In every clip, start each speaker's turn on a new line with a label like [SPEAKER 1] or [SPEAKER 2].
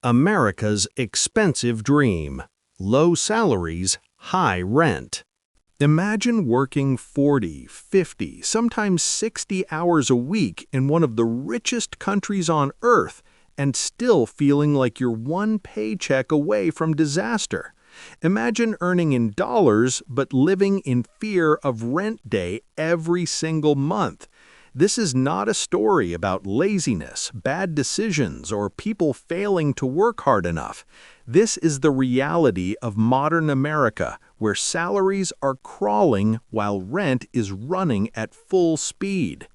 [SPEAKER 1] America's expensive dream. Low salaries, high rent. Imagine working 40, 50, sometimes 60 hours a week in one of the richest countries on earth and still feeling like you're one paycheck away from disaster. Imagine earning in dollars but living in fear of rent day every single month. This is not a story about laziness, bad decisions, or people failing to work hard enough. This is the reality of modern America, where salaries are crawling while rent is running at full speed.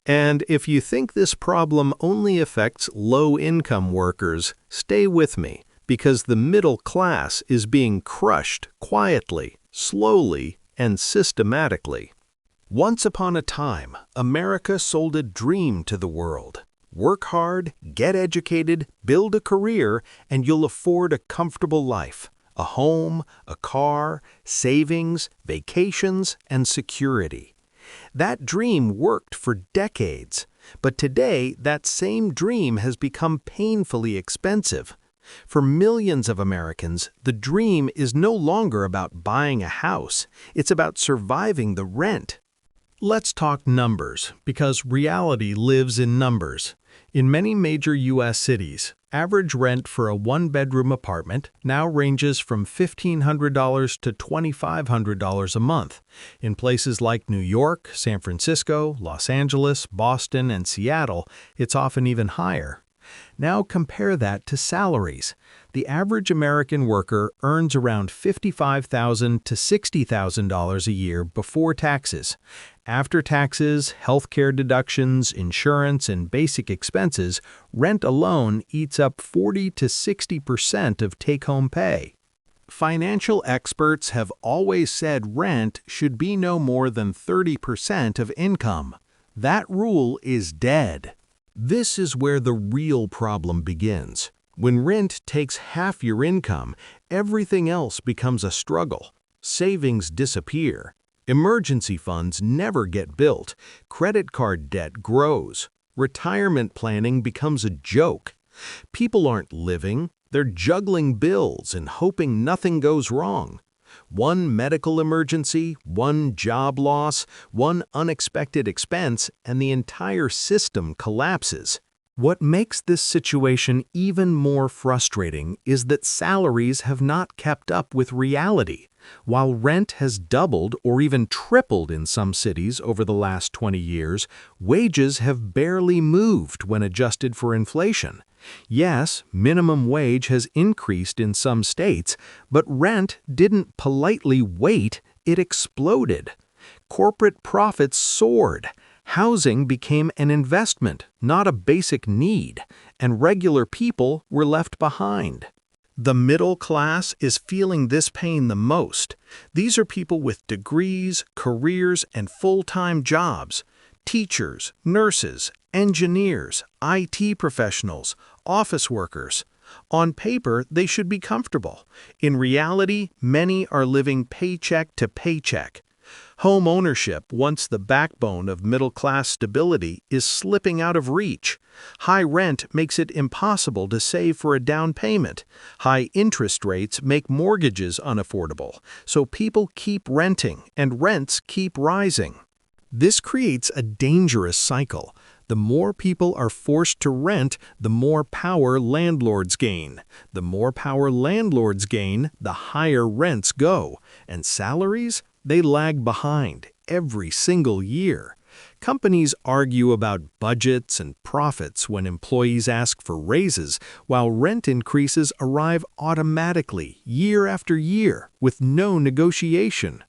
[SPEAKER 1] And if you think this problem only affects low-income workers, stay with me, because the middle class is being crushed quietly, slowly, and systematically. Once upon a time, America sold a dream to the world. Work hard, get educated, build a career, and you'll afford a comfortable life. A home, a car, savings, vacations, and security. That dream worked for decades, but today that same dream has become painfully expensive. For millions of Americans, the dream is no longer about buying a house, it's about surviving the rent. Let's talk numbers, because reality lives in numbers. In many major U.S. cities, average rent for a one-bedroom apartment now ranges from $1,500 to $2,500 a month. In places like New York, San Francisco, Los Angeles, Boston, and Seattle, it's often even higher. Now compare that to salaries. The average American worker earns around $55,000 to $60,000 a year before taxes. After taxes, healthcare deductions, insurance, and basic expenses, rent alone eats up 40 to 60% of take-home pay. Financial experts have always said rent should be no more than 30% of income. That rule is dead. This is where the real problem begins. When rent takes half your income, everything else becomes a struggle. Savings disappear. Emergency funds never get built. Credit card debt grows. Retirement planning becomes a joke. People aren't living, they're juggling bills and hoping nothing goes wrong. One medical emergency, one job loss, one unexpected expense, and the entire system collapses. What makes this situation even more frustrating is that salaries have not kept up with reality. While rent has doubled or even tripled in some cities over the last 20 years, wages have barely moved when adjusted for inflation. Yes, minimum wage has increased in some states, but rent didn't politely wait, it exploded. Corporate profits soared. Housing became an investment, not a basic need, and regular people were left behind. The middle class is feeling this pain the most. These are people with degrees, careers, and full-time jobs. Teachers, nurses, engineers, IT professionals, office workers. On paper, they should be comfortable. In reality, many are living paycheck to paycheck. Home ownership, once the backbone of middle-class stability, is slipping out of reach. High rent makes it impossible to save for a down payment. High interest rates make mortgages unaffordable, so people keep renting and rents keep rising. This creates a dangerous cycle. The more people are forced to rent, the more power landlords gain. The more power landlords gain, the higher rents go. And salaries? They lag behind every single year. Companies argue about budgets and profits when employees ask for raises, while rent increases arrive automatically year after year with no negotiation.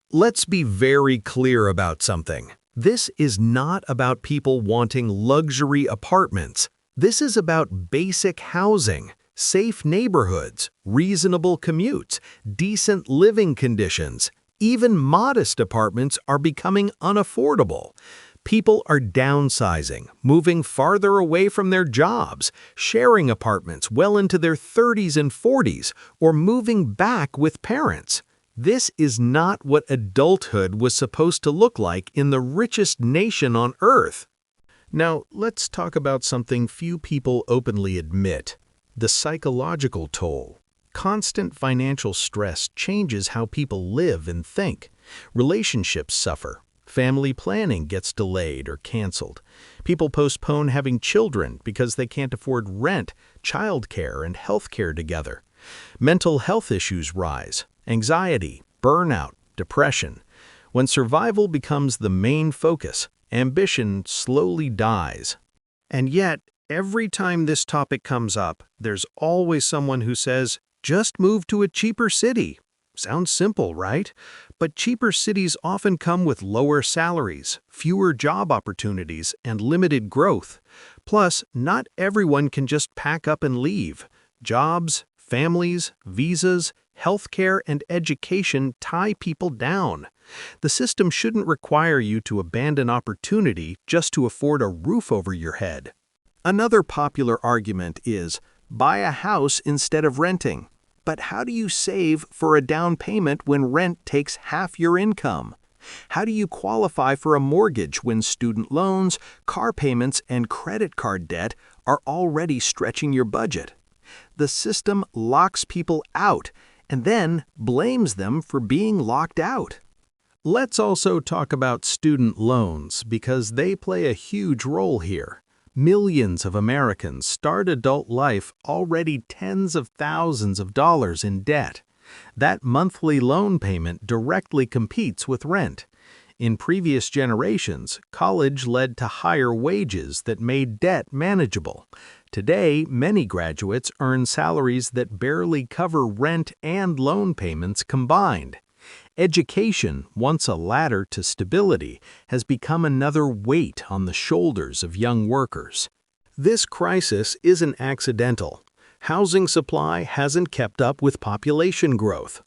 [SPEAKER 1] Let's be very clear about something. This is not about people wanting luxury apartments. This is about basic housing, safe neighborhoods, reasonable commutes, decent living conditions. Even modest apartments are becoming unaffordable. People are downsizing, moving farther away from their jobs, sharing apartments well into their 30s and 40s, or moving back with parents. This is not what adulthood was supposed to look like in the richest nation on earth. Now, let's talk about something few people openly admit. The psychological toll. Constant financial stress changes how people live and think. Relationships suffer. Family planning gets delayed or canceled. People postpone having children because they can't afford rent, childcare, and healthcare together. Mental health issues rise. Anxiety, burnout, depression. When survival becomes the main focus, ambition slowly dies. And yet, every time this topic comes up, there's always someone who says, "Just move to a cheaper city." Sounds simple, right? But cheaper cities often come with lower salaries, fewer job opportunities, and limited growth. Plus, not everyone can just pack up and leave. Jobs, families, visas, healthcare, and education tie people down. The system shouldn't require you to abandon opportunity just to afford a roof over your head. Another popular argument is, buy a house instead of renting. But how do you save for a down payment when rent takes half your income? How do you qualify for a mortgage when student loans, car payments, and credit card debt are already stretching your budget? The system locks people out and then blames them for being locked out. Let's also talk about student loans because they play a huge role here. Millions of Americans start adult life already tens of thousands of dollars in debt. That monthly loan payment directly competes with rent. In previous generations, college led to higher wages that made debt manageable. Today, many graduates earn salaries that barely cover rent and loan payments combined. Education, once a ladder to stability, has become another weight on the shoulders of young workers. This crisis isn't accidental. Housing supply hasn't kept up with population growth.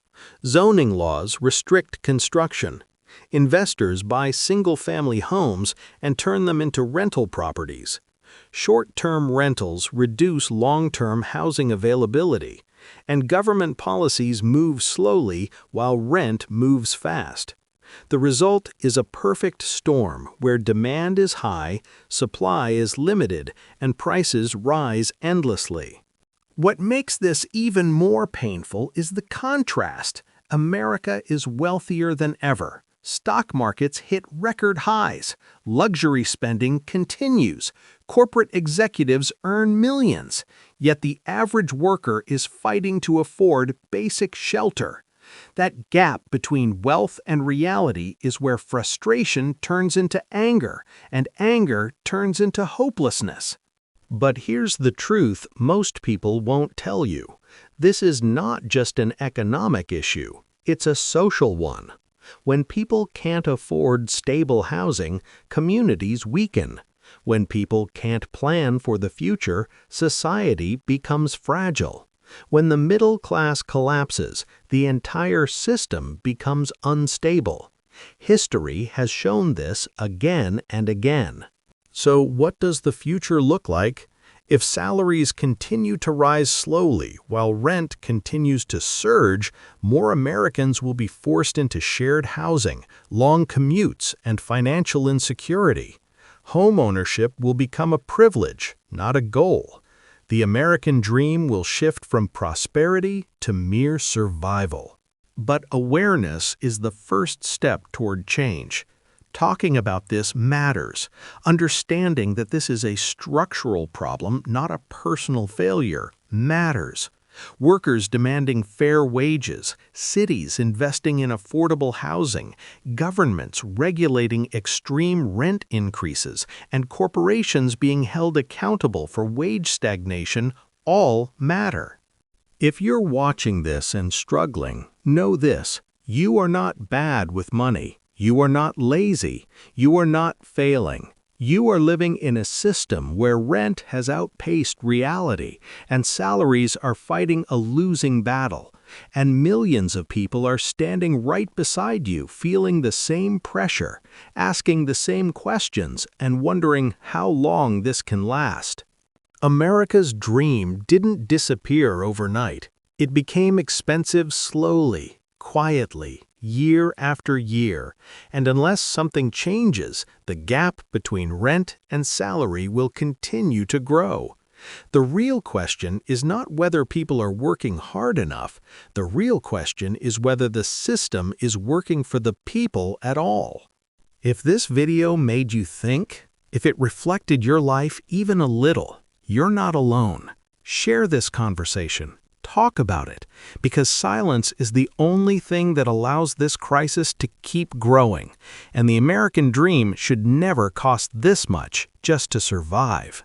[SPEAKER 1] Zoning laws restrict construction. Investors buy single-family homes and turn them into rental properties. Short-term rentals reduce long-term housing availability. And government policies move slowly while rent moves fast. The result is a perfect storm where demand is high, supply is limited, and prices rise endlessly. What makes this even more painful is the contrast. America is wealthier than ever. Stock markets hit record highs. Luxury spending continues. Corporate executives earn millions. Yet the average worker is fighting to afford basic shelter. That gap between wealth and reality is where frustration turns into anger, and anger turns into hopelessness. But here's the truth most people won't tell you. This is not just an economic issue, it's a social one. When people can't afford stable housing, communities weaken. When people can't plan for the future, society becomes fragile. When the middle class collapses, the entire system becomes unstable. History has shown this again and again. So what does the future look like? If salaries continue to rise slowly while rent continues to surge, more Americans will be forced into shared housing, long commutes, and financial insecurity. Homeownership will become a privilege, not a goal. The American dream will shift from prosperity to mere survival. But awareness is the first step toward change. Talking about this matters. Understanding that this is a structural problem, not a personal failure, matters. Workers demanding fair wages, cities investing in affordable housing, governments regulating extreme rent increases, and corporations being held accountable for wage stagnation all matter. If you're watching this and struggling, know this: you are not bad with money. You are not lazy. You are not failing. You are living in a system where rent has outpaced reality, and salaries are fighting a losing battle, and millions of people are standing right beside you feeling the same pressure, asking the same questions, and wondering how long this can last. America's dream didn't disappear overnight. It became expensive slowly, quietly, year after year, and unless something changes, the gap between rent and salary will continue to grow. The real question is not whether people are working hard enough. The real question is whether the system is working for the people at all. If this video made you think, if it reflected your life even a little, you're not alone. Share this conversation. Talk about it, because silence is the only thing that allows this crisis to keep growing, and the American dream should never cost this much just to survive.